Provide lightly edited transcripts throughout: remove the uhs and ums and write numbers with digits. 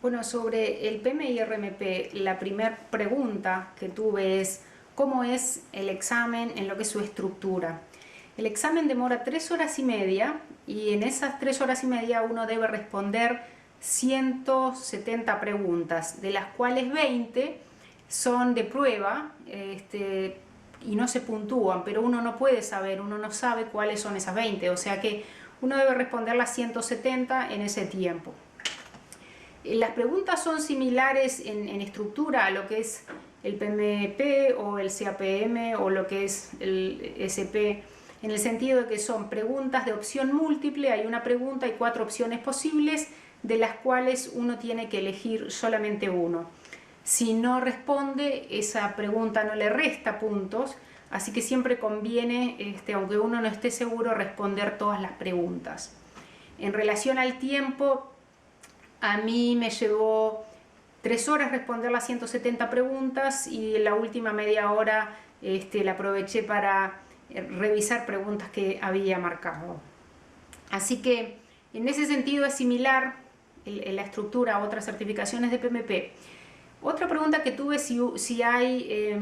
Bueno, sobre el PMI-RMP, la primera pregunta que tuve es ¿cómo es el examen en lo que es su estructura? El examen demora 3 horas y media y en esas 3 horas y media uno debe responder 170 preguntas, de las cuales 20 son de prueba y no se puntúan, pero uno no puede saber, uno no sabe cuáles son esas 20, o sea que uno debe responder las 170 en ese tiempo. Las preguntas son similares en estructura a lo que es el PMP o el CAPM o lo que es el SP, en el sentido de que son preguntas de opción múltiple, hay una pregunta y 4 opciones posibles, de las cuales uno tiene que elegir solamente uno. Si no responde, esa pregunta no le resta puntos, así que siempre conviene, aunque uno no esté seguro, responder todas las preguntas. En relación al tiempo, a mí me llevó 3 horas responder las 170 preguntas y la última media hora la aproveché para revisar preguntas que había marcado. Así que en ese sentido es similar la estructura a otras certificaciones de PMP. Otra pregunta que tuve si hay,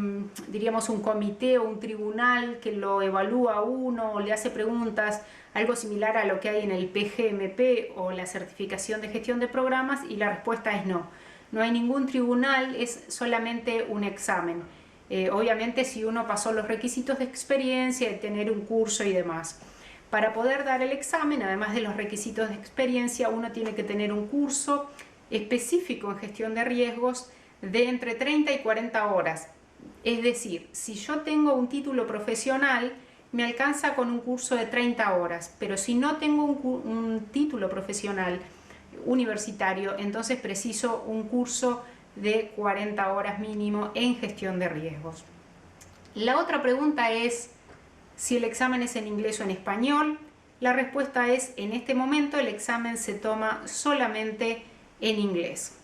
diríamos, un comité o un tribunal que lo evalúa uno o le hace preguntas, algo similar a lo que hay en el PGMP o la certificación de gestión de programas, y la respuesta es no. No hay ningún tribunal, es solamente un examen. Obviamente si uno pasó los requisitos de experiencia, de tener un curso y demás. Para poder dar el examen, además de los requisitos de experiencia, uno tiene que tener un curso específico en gestión de riesgos de entre 30 y 40 horas. Es decir, si yo tengo un título profesional, me alcanza con un curso de 30 horas, pero si no tengo un título profesional universitario, entonces preciso un curso de 40 horas mínimo en gestión de riesgos. La otra pregunta es si el examen es en inglés o en español. La respuesta es, en este momento el examen se toma solamente en inglés.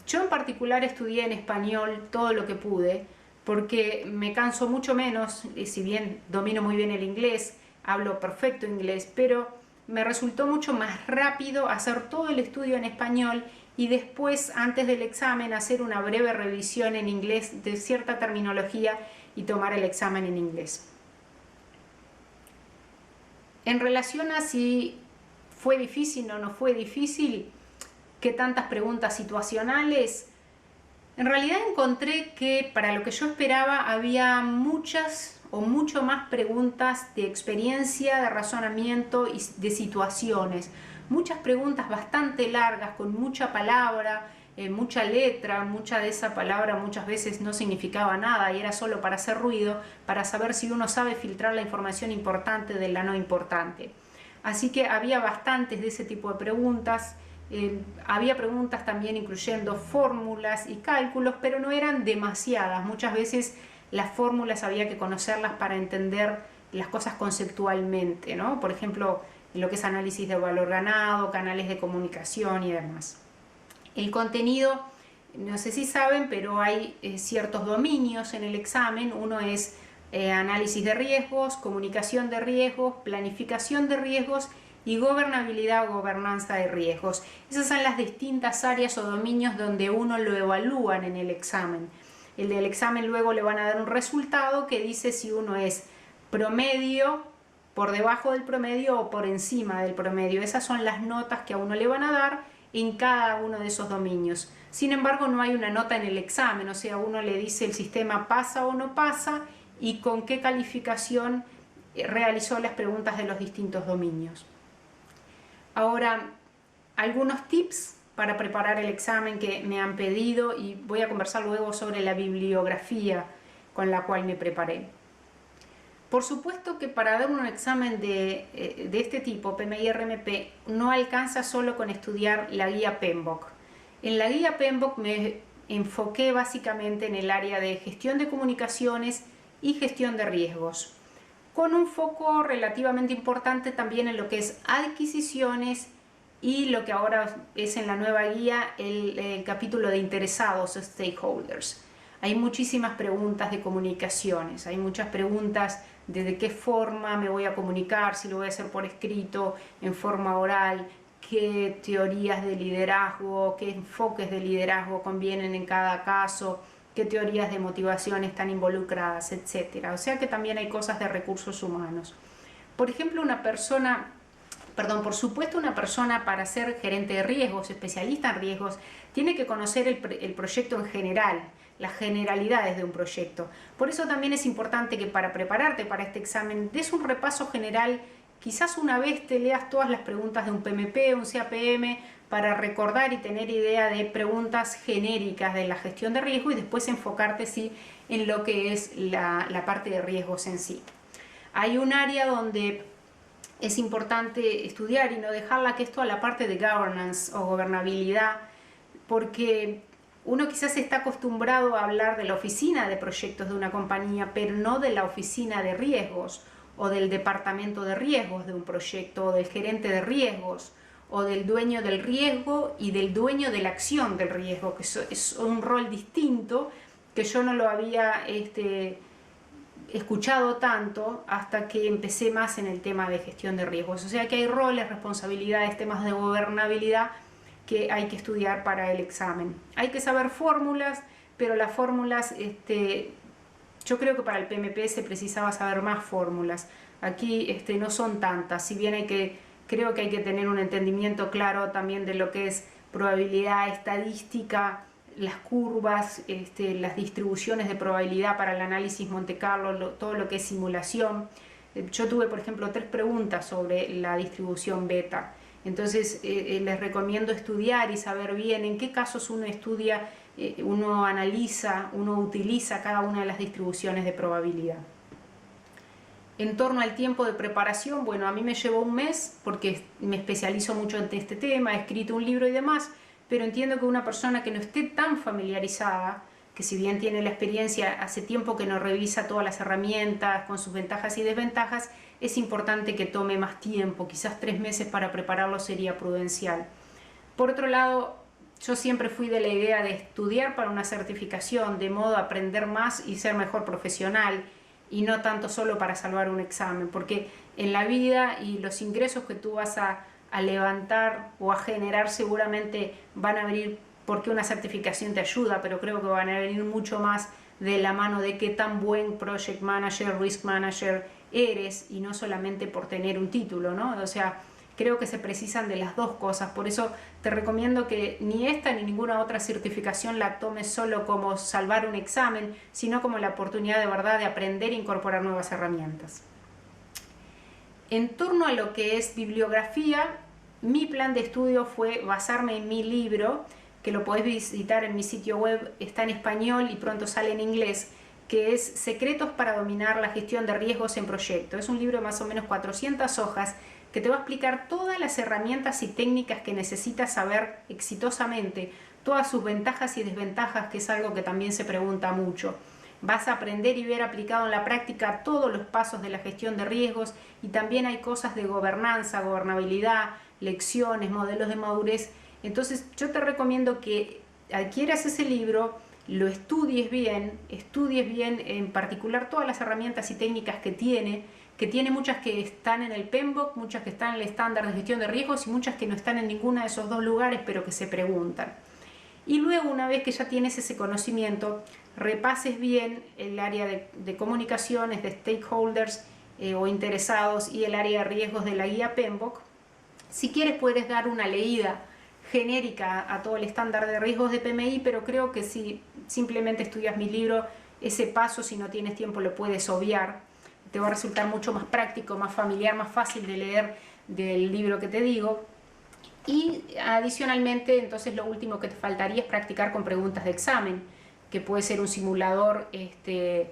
Yo en particular estudié en español todo lo que pude, porque me canso mucho menos, y si bien domino muy bien el inglés, hablo perfecto inglés, pero me resultó mucho más rápido hacer todo el estudio en español y después, antes del examen, hacer una breve revisión en inglés de cierta terminología y tomar el examen en inglés. En relación a si fue difícil o no fue difícil, qué tantas preguntas situacionales, en realidad encontré que para lo que yo esperaba había muchas o mucho más preguntas de experiencia, de razonamiento y de situaciones. Muchas preguntas bastante largas, con mucha palabra, mucha letra, mucha de esa palabra muchas veces no significaba nada y era solo para hacer ruido, para saber si uno sabe filtrar la información importante de la no importante. Así que había bastantes de ese tipo de preguntas. Había preguntas también incluyendo fórmulas y cálculos, pero no eran demasiadas. Muchas veces las fórmulas había que conocerlas para entender las cosas conceptualmente, ¿no? Por ejemplo, lo que es análisis de valor ganado, canales de comunicación y demás. El contenido, no sé si saben, pero hay ciertos dominios en el examen. Uno es análisis de riesgos, comunicación de riesgos, planificación de riesgos y gobernabilidad o gobernanza de riesgos. Esas son las distintas áreas o dominios donde uno lo evalúan en el examen. El del examen luego le van a dar un resultado que dice si uno es promedio, por debajo del promedio o por encima del promedio. Esas son las notas que a uno le van a dar en cada uno de esos dominios. Sin embargo, no hay una nota en el examen, o sea, uno le dice el sistema pasa o no pasa y con qué calificación realizó las preguntas de los distintos dominios. Ahora, algunos tips para preparar el examen que me han pedido, y voy a conversar luego sobre la bibliografía con la cual me preparé. Por supuesto que para dar un examen de este tipo, PMI-RMP, no alcanza solo con estudiar la guía PMBOK. En la guía PMBOK me enfoqué básicamente en el área de gestión de comunicaciones y gestión de riesgos, con un foco relativamente importante también en lo que es adquisiciones y lo que ahora es en la nueva guía el capítulo de interesados, stakeholders. Hay muchísimas preguntas de comunicaciones, hay muchas preguntas de qué forma me voy a comunicar, si lo voy a hacer por escrito, en forma oral, qué teorías de liderazgo, qué enfoques de liderazgo convienen en cada caso, qué teorías de motivación están involucradas, etc. O sea que también hay cosas de recursos humanos. Por ejemplo, por supuesto, una persona para ser gerente de riesgos, especialista en riesgos, tiene que conocer el proyecto en general, las generalidades de un proyecto. Por eso también es importante que para prepararte para este examen des un repaso general. Quizás una vez te leas todas las preguntas de un PMP, un CAPM, para recordar y tener idea de preguntas genéricas de la gestión de riesgo y después enfocarte sí en lo que es la parte de riesgos en sí. Hay un área donde es importante estudiar y no dejarla, que es toda la parte de governance o gobernabilidad, porque uno quizás está acostumbrado a hablar de la oficina de proyectos de una compañía, pero no de la oficina de riesgos o del departamento de riesgos de un proyecto, o del gerente de riesgos, o del dueño del riesgo y del dueño de la acción del riesgo, que es un rol distinto que yo no lo había escuchado tanto hasta que empecé más en el tema de gestión de riesgos. O sea que hay roles, responsabilidades, temas de gobernabilidad que hay que estudiar para el examen. Hay que saber fórmulas, pero las fórmulas, yo creo que para el PMP se precisaba saber más fórmulas. Aquí no son tantas, si bien creo que hay que tener un entendimiento claro también de lo que es probabilidad estadística, las curvas, las distribuciones de probabilidad para el análisis Monte Carlo, todo lo que es simulación. Yo tuve, por ejemplo, 3 preguntas sobre la distribución beta. Entonces, les recomiendo estudiar y saber bien en qué casos uno estudia, uno analiza, uno utiliza cada una de las distribuciones de probabilidad. En torno al tiempo de preparación, bueno, a mí me llevó un mes porque me especializo mucho en este tema, he escrito un libro y demás, pero entiendo que una persona que no esté tan familiarizada, que si bien tiene la experiencia, hace tiempo que no revisa todas las herramientas con sus ventajas y desventajas, es importante que tome más tiempo, quizás 3 meses para prepararlo sería prudencial. Por otro lado, yo siempre fui de la idea de estudiar para una certificación, de modo a aprender más y ser mejor profesional, y no tanto solo para salvar un examen, porque en la vida y los ingresos que tú vas a levantar o a generar seguramente van a venir porque una certificación te ayuda, pero creo que van a venir mucho más de la mano de qué tan buen project manager, risk manager eres, y no solamente por tener un título, ¿no? O sea, creo que se precisan de las dos cosas. Por eso te recomiendo que ni esta ni ninguna otra certificación la tomes solo como salvar un examen, sino como la oportunidad de verdad de aprender e incorporar nuevas herramientas. En torno a lo que es bibliografía, mi plan de estudio fue basarme en mi libro, que lo podés visitar en mi sitio web, está en español y pronto sale en inglés, que es Secretos para dominar la gestión de riesgos en proyecto. Es un libro de más o menos 400 hojas que te va a explicar todas las herramientas y técnicas que necesitas saber exitosamente, todas sus ventajas y desventajas, que es algo que también se pregunta mucho. Vas a aprender y ver aplicado en la práctica todos los pasos de la gestión de riesgos, y también hay cosas de gobernanza, gobernabilidad, lecciones, modelos de madurez. Entonces yo te recomiendo que adquieras ese libro, lo estudies bien en particular todas las herramientas y técnicas que tiene muchas que están en el PMBOK, muchas que están en el estándar de gestión de riesgos y muchas que no están en ninguno de esos dos lugares, pero que se preguntan. Y luego, una vez que ya tienes ese conocimiento, repases bien el área de comunicaciones, de stakeholders o interesados, y el área de riesgos de la guía PMBOK. Si quieres puedes dar una leída genérica a todo el estándar de riesgos de PMI, pero creo que si simplemente estudias mi libro, ese paso, si no tienes tiempo, lo puedes obviar. Te va a resultar mucho más práctico, más familiar, más fácil de leer del libro que te digo. Y adicionalmente, entonces lo último que te faltaría es practicar con preguntas de examen, que puede ser un simulador en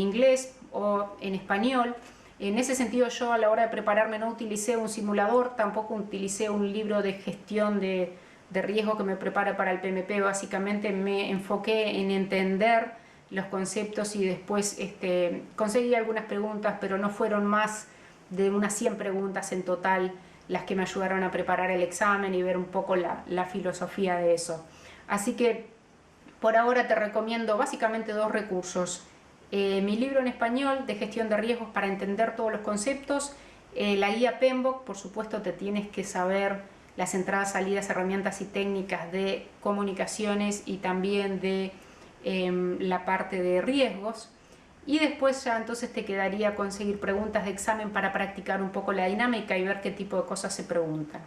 inglés o en español. En ese sentido, yo a la hora de prepararme no utilicé un simulador, tampoco utilicé un libro de gestión de riesgo que me prepare para el PMP. Básicamente me enfoqué en entender los conceptos y después conseguí algunas preguntas, pero no fueron más de unas 100 preguntas en total las que me ayudaron a preparar el examen y ver un poco la filosofía de eso. Así que por ahora te recomiendo básicamente 2 recursos. Mi libro en español de gestión de riesgos para entender todos los conceptos, la guía PMBOK, por supuesto te tienes que saber las entradas, salidas, herramientas y técnicas de comunicaciones y también de la parte de riesgos. Y después ya entonces te quedaría conseguir preguntas de examen para practicar un poco la dinámica y ver qué tipo de cosas se preguntan.